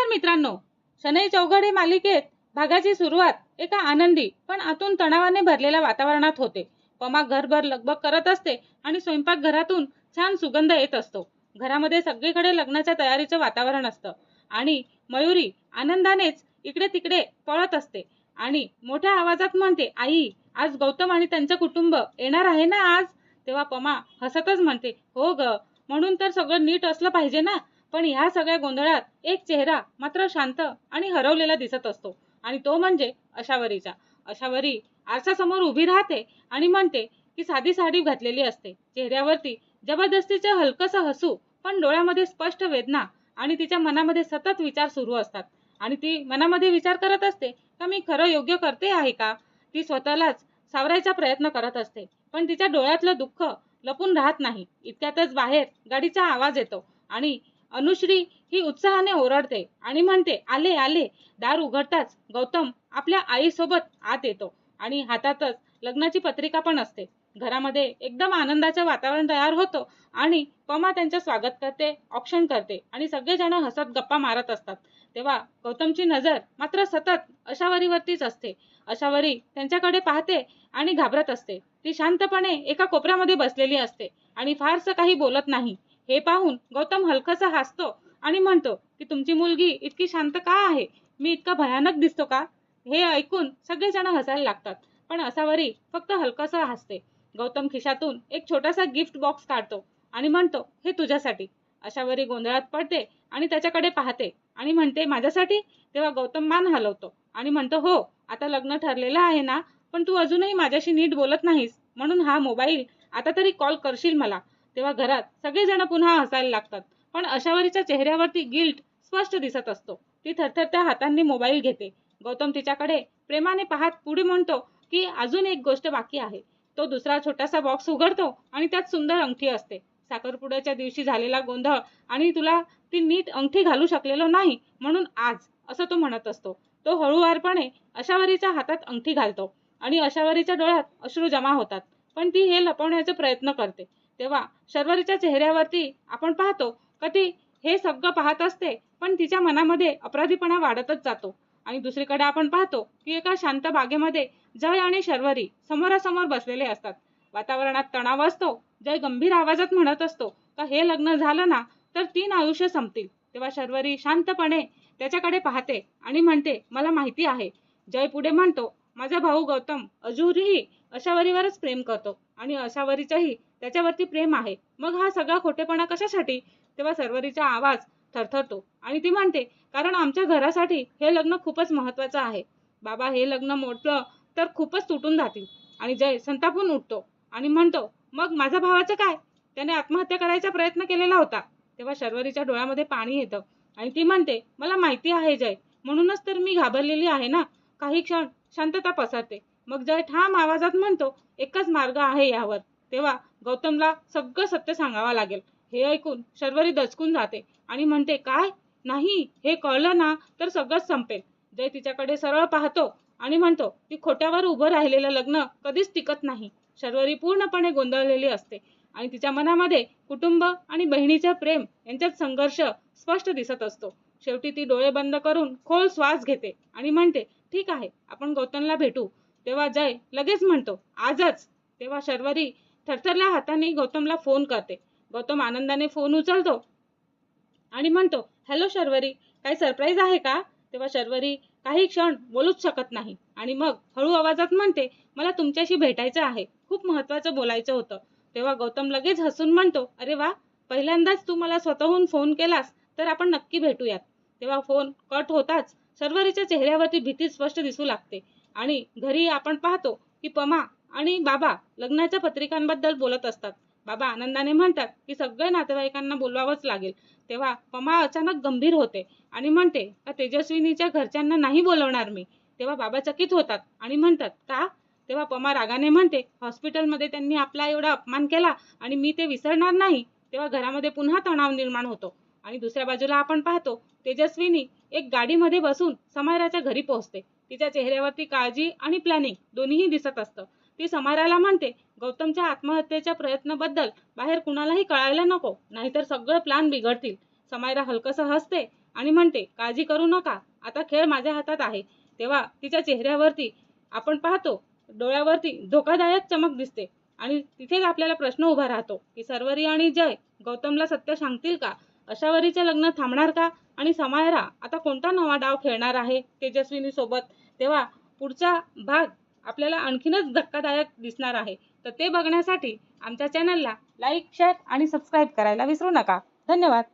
नमस्कार मित्रांनो, शनई चौघडे मालिकेत भागाची सुरुवात एका आनंदी पण आतून तणावाने भरलेल्या वातावरणात होते. पमा घरभर लगबग करत असते आणि स्वयंपाकघरातून छान सुगंध येत असतो. घरामध्ये सगळीकडे लग्नाच्या तयारीचं वातावरण असतं आणि मयुरी आनंदानेच इकडे तिकडे पळत असते आणि मोठ्या आवाजात म्हणते, आई, आज गौतम आणि त्यांचं कुटुंब येणार आहे ना आज? तेव्हा पमा हसतच म्हणते, हो ग, म्हणून तर सगळं नीट असलं पाहिजे ना. पण ह्या सगळ्या गोंधळात एक चेहरा मात्र शांत आणि हरवलेला दिसत असतो आणि तो म्हणजे अशावरीचा. अशावरी आरशासमोर उभी राहते आणि म्हणते की साधी साडी घातलेली असते. चेहऱ्यावरती जबरदस्तीचं हलकंसं हसू, पण डोळ्यामध्ये स्पष्ट वेदना आणि तिच्या मनामध्ये सतत विचार सुरू असतात. आणि ती मनामध्ये विचार करत असते का मी खरं योग्य करते आहे का. ती स्वतःलाच सावरायचा प्रयत्न करत असते, पण तिच्या डोळ्यातलं दुःख लपून राहत नाही. इतक्यातच बाहेर गाडीचा आवाज येतो आणि अनुश्री ही उत्साहाने ओरडते आणि म्हणते, आले आले. दार उघडताच गौतम आपल्या आईसोबत आत येतो आणि हातातच लग्नाची पत्रिका पण असते. घरामध्ये एकदम आनंदाचं वातावरण तयार होतं आणि पमा त्यांचं स्वागत करते, औक्षण करते आणि सगळेजण हसत गप्पा मारत असतात. तेव्हा गौतमची नजर मात्र सतत अशावरीवरतीच असते. अशावरी त्यांच्याकडे पाहते आणि घाबरत असते. ती शांतपणे एका कोपऱ्यामध्ये बसलेली असते आणि फारसं काही बोलत नाही. हे पाहून गौतम हलकसा हसतो आणि म्हणतो की तुमची मुलगी इतकी शांत का आहे? मी इतका भयानक दिसतो का? हे ऐकून सगळेजण हसायला लागतात, पण असावरी फक्त हलकसा हसते. गौतम खिशातून एक छोटासा गिफ्ट बॉक्स काढतो आणि म्हणतो, हे तुझ्यासाठी. अशावरी गोंधळात पडते आणि त्याच्याकडे पाहते आणि म्हणते, माझ्यासाठी? तेव्हा गौतम मान हलवतो आणि म्हणतो, हो, आता लग्न ठरलेलं आहे ना, पण तू अजूनही माझ्याशी नीट बोलत नाहीस, म्हणून हा मोबाईल आता तरी कॉल करशील मला. तेव्हा घरात सगळेजण पुन्हा हसायला लागतात, पण अशावरीच्या चेहऱ्यावरती गिल्ट स्पष्ट दिसत असतो. ती थरथरत्या हातांनी मोबाईल घेते. गौतम तिच्याकडे प्रेमाने पाहत पुढे म्हणतो की अजून एक गोष्ट बाकी आहे. तो दुसरा छोटासा बॉक्स उघडतो आणि त्यात सुंदर अंगठी असते. साखरपुड्याच्या दिवशी झालेला गोंधळ आणि तुला ती नीट अंगठी घालू शकलेलो नाही, म्हणून आज, असं तो म्हणत असतो. तो हळूवारपणे अशावरीच्या हातात अंगठी घालतो आणि अशावरीच्या डोळ्यात अश्रू जमा होतात, पण ती हे लपवण्याचा प्रयत्न करते. तेव्हा शर्वरीच्या चेहऱ्यावरती आपण पाहतो का ती हे सगळं पाहत असते, पण तिच्या मनामध्ये अपराधीपणा वाढतच जातो. आणि दुसरीकडे आपण पाहतो की एका शांत बागेमध्ये जय आणि शर्वरी समोरासमोर बसलेले असतात. वातावरणात तणाव असतो. जय गंभीर आवाजात म्हणत असतो का हे लग्न झालं ना तर 3 आयुष्य संपतील. तेव्हा शर्वरी शांतपणे त्याच्याकडे पाहते आणि म्हणते, मला माहिती आहे. जय पुढे म्हणतो, माझा भाऊ गौतम अजूनही अशावरीवरच प्रेम करतो आणि अशावरीचाही त्याच्यावरती प्रेम आहे. मग हा सगळा खोटेपणा कशासाठी? तेव्हा शर्वरीचा आवाज थरथरतो आणि ती म्हणते, कारण आमच्या घरासाठी हे लग्न खूपच महत्वाचं आहे. बाबा, हे लग्न मोडलं तर खूपच तुटून जातील. आणि जय संतापून उठतो आणि म्हणतो, मग माझ्या भावाचं काय? त्याने आत्महत्या करायचा प्रयत्न केलेला होता. तेव्हा शर्वरीच्या डोळ्यामध्ये पाणी येतं आणि ती म्हणते, मला माहिती आहे जय, म्हणूनच तर मी घाबरलेली आहे ना. काही क्षण शांतता पसरते. मग जय ठाम आवाजात म्हणतो, एकच मार्ग आहे यावर. तेव्हा गौतमला सगळं सत्य सांगावं लागेल. हे ऐकून शर्वरी दचकून जाते आणि म्हणते, काय? नाही, हे कळलं ना तर सगळंच संपेल. जय तिच्याकडे सरळ पाहतो आणि म्हणतो, की खोट्यावर उभं राहिलेलं लग्न कधीच टिकत नाही. शर्वरी पूर्णपणे गोंधळलेली असते आणि तिच्या मनामध्ये कुटुंब आणि बहिणीचे प्रेम यांच्यात संघर्ष स्पष्ट दिसत असतो. शेवटी ती डोळे बंद करून खोल श्वास घेते आणि म्हणते, ठीक आहे, आपण गौतमला भेटू. तेव्हा जय लगेच म्हणतो, आजच. तेव्हा शर्वरी थरथरल्या हाताने गौतमला फोन करते. गौतम आनंदाने फोन उचलतो आणि म्हणतो, हॅलो शर्वरी, काही सरप्राईज आहे का? तेव्हा शर्वरी काही क्षण बोलूच शकत नाही आणि मग हळू आवाजात म्हणते, मला तुमच्याशी भेटायचं आहे, खूप महत्वाचं बोलायचं होतं. तेव्हा गौतम लगेच हसून म्हणतो, अरे वा, पहिल्यांदाच तू मला स्वतःहून फोन केलास, तर आपण नक्की भेटूयात. तेव्हा फोन कट होताच शर्वरीच्या चेहऱ्यावरती भीती स्पष्ट दिसू लागते आणि घरी आपण पाहतो की पमा आणि बाबा लग्नाच्या पत्रिकांबद्दल बोलत असतात. बाबा आनंदाने म्हणतात की सगळे नातेवाईकांना बोलवावंच लागेल. तेव्हा पमा अचानक गंभीर होते आणि म्हणते, का तेजस्विनीच्या घरच्यांना नाही बोलवणार मी? तेव्हा बाबा चकित होतात आणि म्हणतात, का? तेव्हा पमा रागाने म्हणते, हॉस्पिटलमध्ये त्यांनी आपला एवढा अपमान केला आणि मी ते विसरणार नाही. तेव्हा घरामध्ये पुन्हा तणाव निर्माण होतो आणि दुसऱ्या बाजूला आपण पाहतो तेजस्विनी एक गाडीमध्ये बसून समायराच्या घरी पोहोचते. तिच्या चेहऱ्यावरती काळजी आणि प्लॅनिंग दोन्हीही दिसत असतं. ती समायराला म्हणते, गौतमच्या आत्महत्येच्या प्रयत्नाबद्दल बाहेर कुणालाही कळायला नको, नाहीतर सगळं प्लॅन बिघडतील. समायरा हलकसं हसते आणि म्हणते, काळजी करू नका, आता खेळ माझ्या हातात आहे. तेव्हा तिच्या चेहऱ्यावरती आपण पाहतो, डोळ्यावरती धोकादायक चमक दिसते आणि तिथेच आपल्याला प्रश्न उभा राहतो की सर्वरी आणि जय गौतमला सत्य सांगतील का? अशावरीचे लग्न थांबणार का? आणि समायरा आता कोणता नवा डाव खेळणार आहे तेजस्विनी सोबत? तेव्हा पुढचा भाग आपल्याला आणखीनच धक्कादायक दिसणार आहे. तर ते बघण्यासाठी आमच्या चॅनलला लाईक, शेअर आणि सबस्क्राईब करायला विसरू नका. धन्यवाद.